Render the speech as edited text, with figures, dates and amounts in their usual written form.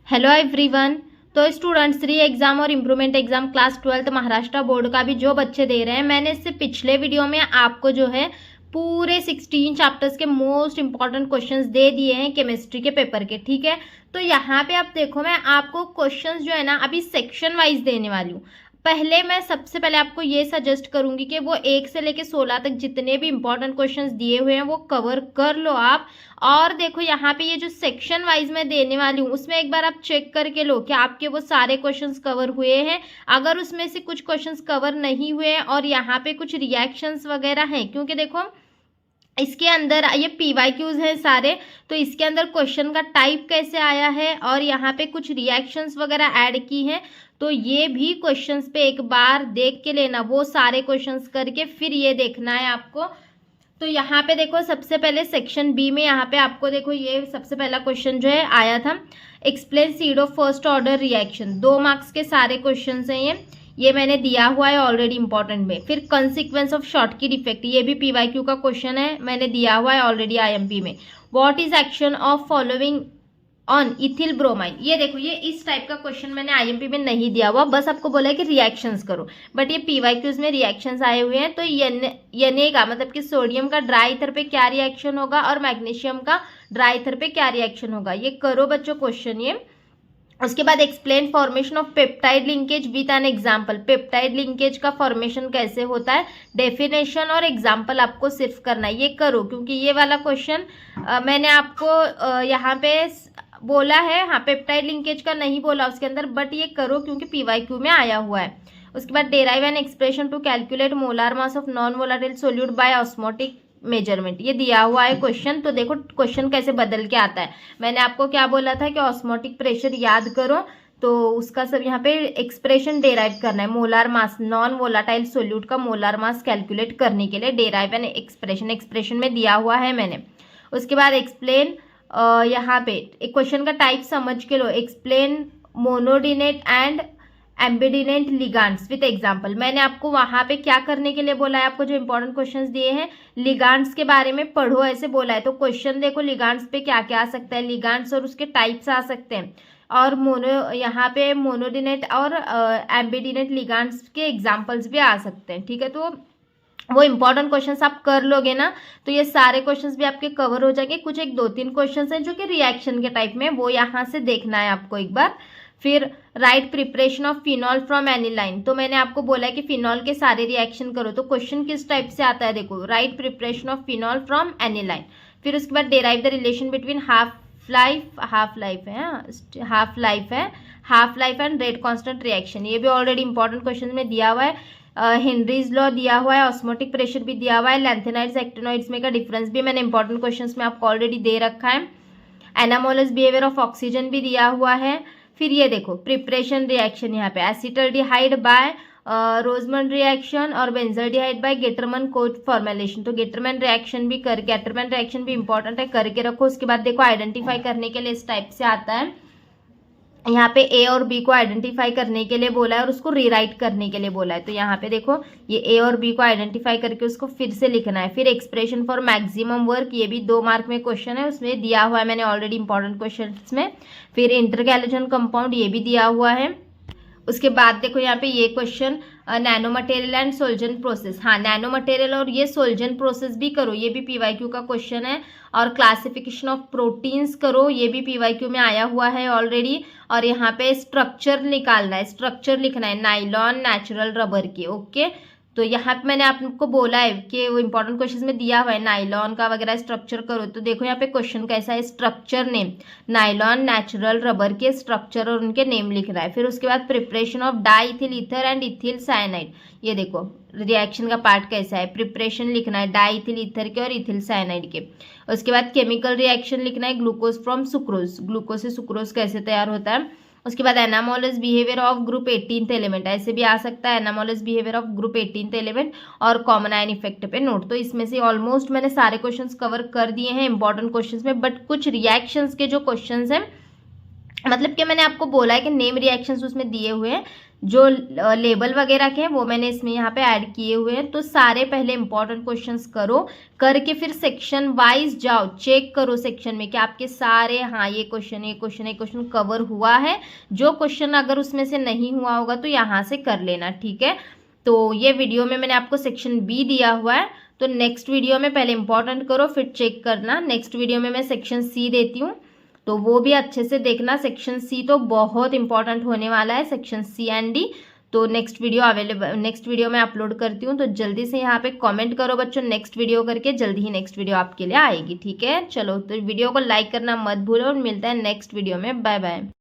Hello everyone. तो students री exam और improvement exam class 12 Maharashtra board का भी जो बच्चे दे रहे हैं, मैंने इससे पिछले वीडियो में आपको जो है पूरे 16 चैप्टर्स के मोस्ट इंपॉर्टेंट क्वेश्चंस दे दिए हैं केमिस्ट्री के पेपर के। ठीक है, तो यहाँ पे आप देखो, मैं आपको क्वेश्चंस जो है ना अभी सेक्शन वाइज देने वाली हूँ। मैं सबसे पहले आपको ये सजेस्ट करूंगी कि वो 1 से लेके 16 तक जितने भी इंपॉर्टेंट क्वेश्चंस दिए हुए हैं वो कवर कर लो आप। और देखो यहाँ पे ये जो सेक्शन वाइज मैं देने वाली हूँ उसमें एक बार आप चेक करके लो कि आपके वो सारे क्वेश्चंस कवर हुए हैं। अगर उसमें से कुछ क्वेश्चंस कवर नहीं हुए और यहाँ पे कुछ रिएक्शंस वगैरह हैं, क्योंकि देखो इसके अंदर ये पीवाईक्यूज हैं सारे, तो इसके अंदर क्वेश्चन का टाइप कैसे आया है और यहाँ पे कुछ रिएक्शंस वगैरह ऐड की हैं, तो ये भी क्वेश्चंस पे एक बार देख के लेना, वो सारे क्वेश्चंस करके फिर ये देखना है आपको। तो यहाँ पे देखो सबसे पहले सेक्शन बी में यहाँ पे आपको देखो ये सबसे पहला क्वेश्चन जो है आया था, explain seed of first order reaction. 2 marks के सारे क्वेश्चन हैं ये मैंने दिया हुआ है ऑलरेडी इंपॉर्टेंट में। फिर कंसिक्वेंस ऑफ शॉर्टकी डिफेक्ट, ये भी पीवाईक्यू का क्वेश्चन है, मैंने दिया हुआ है ऑलरेडी आईएमपी में। What is action of following on ethyl bromine, ये देखो ये इस टाइप का क्वेश्चन मैंने आईएमपी में नहीं दिया हुआ, बस आपको बोला है कि रिएक्शंस करो, बट ये पीवाईक्यूज में रिएक्शंस आए हुए हैं। तो Na का मतलब कि सोडियम का ड्राई ईथर पे क्या रिएक्शन होगा और मैग्नीशियम का ड्राई ईथर पे क्या रिएक्शन होगा, ये करो बच्चों क्वेश्चन ये। उसके बाद explain formation of peptide linkage with an example, peptide linkage का फॉर्मेशन कैसे होता है, डेफिनेशन और एग्जाम्पल आपको सिर्फ करना है, ये करो। क्योंकि ये वाला क्वेश्चन मैंने आपको यहाँ पे बोला है, हाँ पेप्टाइड लिंकेज का नहीं बोला उसके अंदर, बट ये करो क्योंकि पीवाईक्यू में आया हुआ है। उसके बाद derive an expression to calculate molar mass of non volatile solute by osmotic measurement, ये दिया हुआ है क्वेश्चन। तो देखो क्वेश्चन कैसे बदल के आता है, मैंने आपको क्या बोला था कि ऑस्मोटिक प्रेशर याद करो, तो उसका सब यहाँ पे एक्सप्रेशन डेराइव करना है, molar mass non volatile solute का मोलार मास कैलकुलेट करने के लिए डेराइव एन एक्सप्रेशन में दिया हुआ है मैंने। उसके बाद एक्सप्लेन, यहाँ पे एक क्वेश्चन का टाइप समझ के लो, एक्सप्लेन मोनोडिनेट एंड एम्बिडिनेंट लिगांड्स विथ एग्जाम्पल। मैंने आपको वहां पे क्या करने के लिए बोला है, आपको जो इंपॉर्टेंट क्वेश्चंस दिए हैं लिगांड्स के बारे में पढ़ो ऐसे बोला है। तो क्वेश्चन देखो लिगांड्स पे क्या क्या आ सकता है, लिगांड्स और उसके टाइप्स आ सकते हैं, और यहाँ पे मोनोडिनेट और एम्बिडिनेंट लिगांड्स के एग्जाम्पल्स भी आ सकते हैं। ठीक है, तो वो इंपॉर्टेंट क्वेश्चंस आप कर लोगे ना तो ये सारे क्वेश्चंस भी आपके कवर हो जाएंगे। कुछ 1-2-3 क्वेश्चंस हैं जो कि रिएक्शन के टाइप में, वो यहाँ से देखना है आपको एक बार। फिर right preparation of phenol from aniline, तो मैंने आपको बोला है कि फिनॉल के सारे रिएक्शन करो, तो क्वेश्चन किस टाइप से आता है देखो, right preparation of phenol from aniline. फिर उसके बाद derive the relation between half life and rate constant reaction, ये भी ऑलरेडी इंपॉर्टेंट क्वेश्चन में दिया हुआ है। हेनरीज लॉ दिया हुआ है, ऑस्मोटिक प्रेशर भी दिया हुआ है, लैंथेनाइड्स एक्टिनोइड्स में का डिफरेंस भी मैंने इंपॉर्टेंट क्वेश्चंस में आपको ऑलरेडी दे रखा है। एनामोलस बिहेवियर ऑफ ऑक्सीजन भी दिया हुआ है। फिर ये देखो प्रिपरेशन रिएक्शन, यहाँ पे एसिटल्डिहाइड बाय रोजमंड रिएक्शन और बेंजल्डिहाइड बाय गेटरमन कोट फॉर्मुलेशन, तो गेटरमैन रिएक्शन भी इंपॉर्टेंट है, करके रखो। उसके बाद देखो आइडेंटिफाई करने के लिए इस टाइप से आता है, यहाँ पे ए और बी को आइडेंटिफाई करने के लिए बोला है और उसको रीराइट करने के लिए बोला है। तो यहाँ पे देखो ये ए और बी को आइडेंटिफाई करके उसको फिर से लिखना है। फिर एक्सप्रेशन फॉर मैक्सिमम वर्क, ये भी 2 मार्क में क्वेश्चन है, उसमें दिया हुआ है मैंने ऑलरेडी इंपॉर्टेंट क्वेश्चन में। फिर इंटरगैलोजन कंपाउंड, ये भी दिया हुआ है। उसके बाद देखो यहाँ पे ये question nano material and sol gel process, हाँ नैनो मटेरियल और ये सोल्जन प्रोसेस भी करो, ये भी पीवाईक्यू का क्वेश्चन है। और क्लासिफिकेशन ऑफ प्रोटीन्स करो, ये भी पीवाईक्यू में आया हुआ है ऑलरेडी। और यहाँ पे स्ट्रक्चर निकालना है, स्ट्रक्चर लिखना है नाइलॉन नेचुरल रबर के। ओके, तो यहाँ पे मैंने आपको बोला है कि वो इंपॉर्टेंट क्वेश्चन में दिया हुआ है नाइलॉन का वगैरह स्ट्रक्चर करो, तो देखो यहाँ पे क्वेश्चन कैसा है, structure name, nylon natural rubber के स्ट्रक्चर और उनके नेम लिखना है। फिर उसके बाद preparation of di ethyl ether and ethyl cyanide, ये देखो रिएक्शन का पार्ट कैसा है, प्रिपरेशन लिखना है डाई इथिल ईथर के और इथिल साइनाइड के। उसके बाद केमिकल रिएक्शन लिखना है ग्लूकोज फ्रॉम सुक्रोज, ग्लूकोज से सुक्रोज कैसे तैयार होता है। उसके बाद anomalous behaviour of group 18th element, ऐसे भी आ सकता है anomalous behaviour of group 18th element और कॉमन आयन इफेक्ट पे नोट। तो इसमें से ऑलमोस्ट मैंने सारे क्वेश्चंस कवर कर दिए हैं इंपॉर्टेंट क्वेश्चंस में, बट कुछ रिएक्शंस के जो क्वेश्चंस हैं मतलब कि मैंने आपको बोला है कि नेम रिएक्शंस उसमें दिए हुए हैं, जो लेबल वगैरह के हैं वो मैंने इसमें यहाँ पे ऐड किए हुए हैं। तो सारे पहले इंपॉर्टेंट क्वेश्चंस करो, करके फिर सेक्शन वाइज जाओ, चेक करो सेक्शन में कि आपके सारे, हाँ ये क्वेश्चन कवर हुआ है। जो क्वेश्चन अगर उसमें से नहीं हुआ होगा तो यहाँ से कर लेना, ठीक है। तो ये वीडियो में मैंने आपको सेक्शन बी दिया हुआ है, तो नेक्स्ट वीडियो में पहले इंपॉर्टेंट करो फिर चेक करना। नेक्स्ट वीडियो में मैं सेक्शन सी देती हूँ, तो वो भी अच्छे से देखना। सेक्शन सी तो बहुत इंपॉर्टेंट होने वाला है, सेक्शन सी एंड डी। तो नेक्स्ट वीडियो मैं अपलोड करती हूँ, तो जल्दी से यहाँ पे कमेंट करो बच्चों नेक्स्ट वीडियो करके, जल्दी ही नेक्स्ट वीडियो आपके लिए आएगी, ठीक है। चलो, तो वीडियो को लाइक करना मत भूलो और मिलता है नेक्स्ट वीडियो में। Bye bye.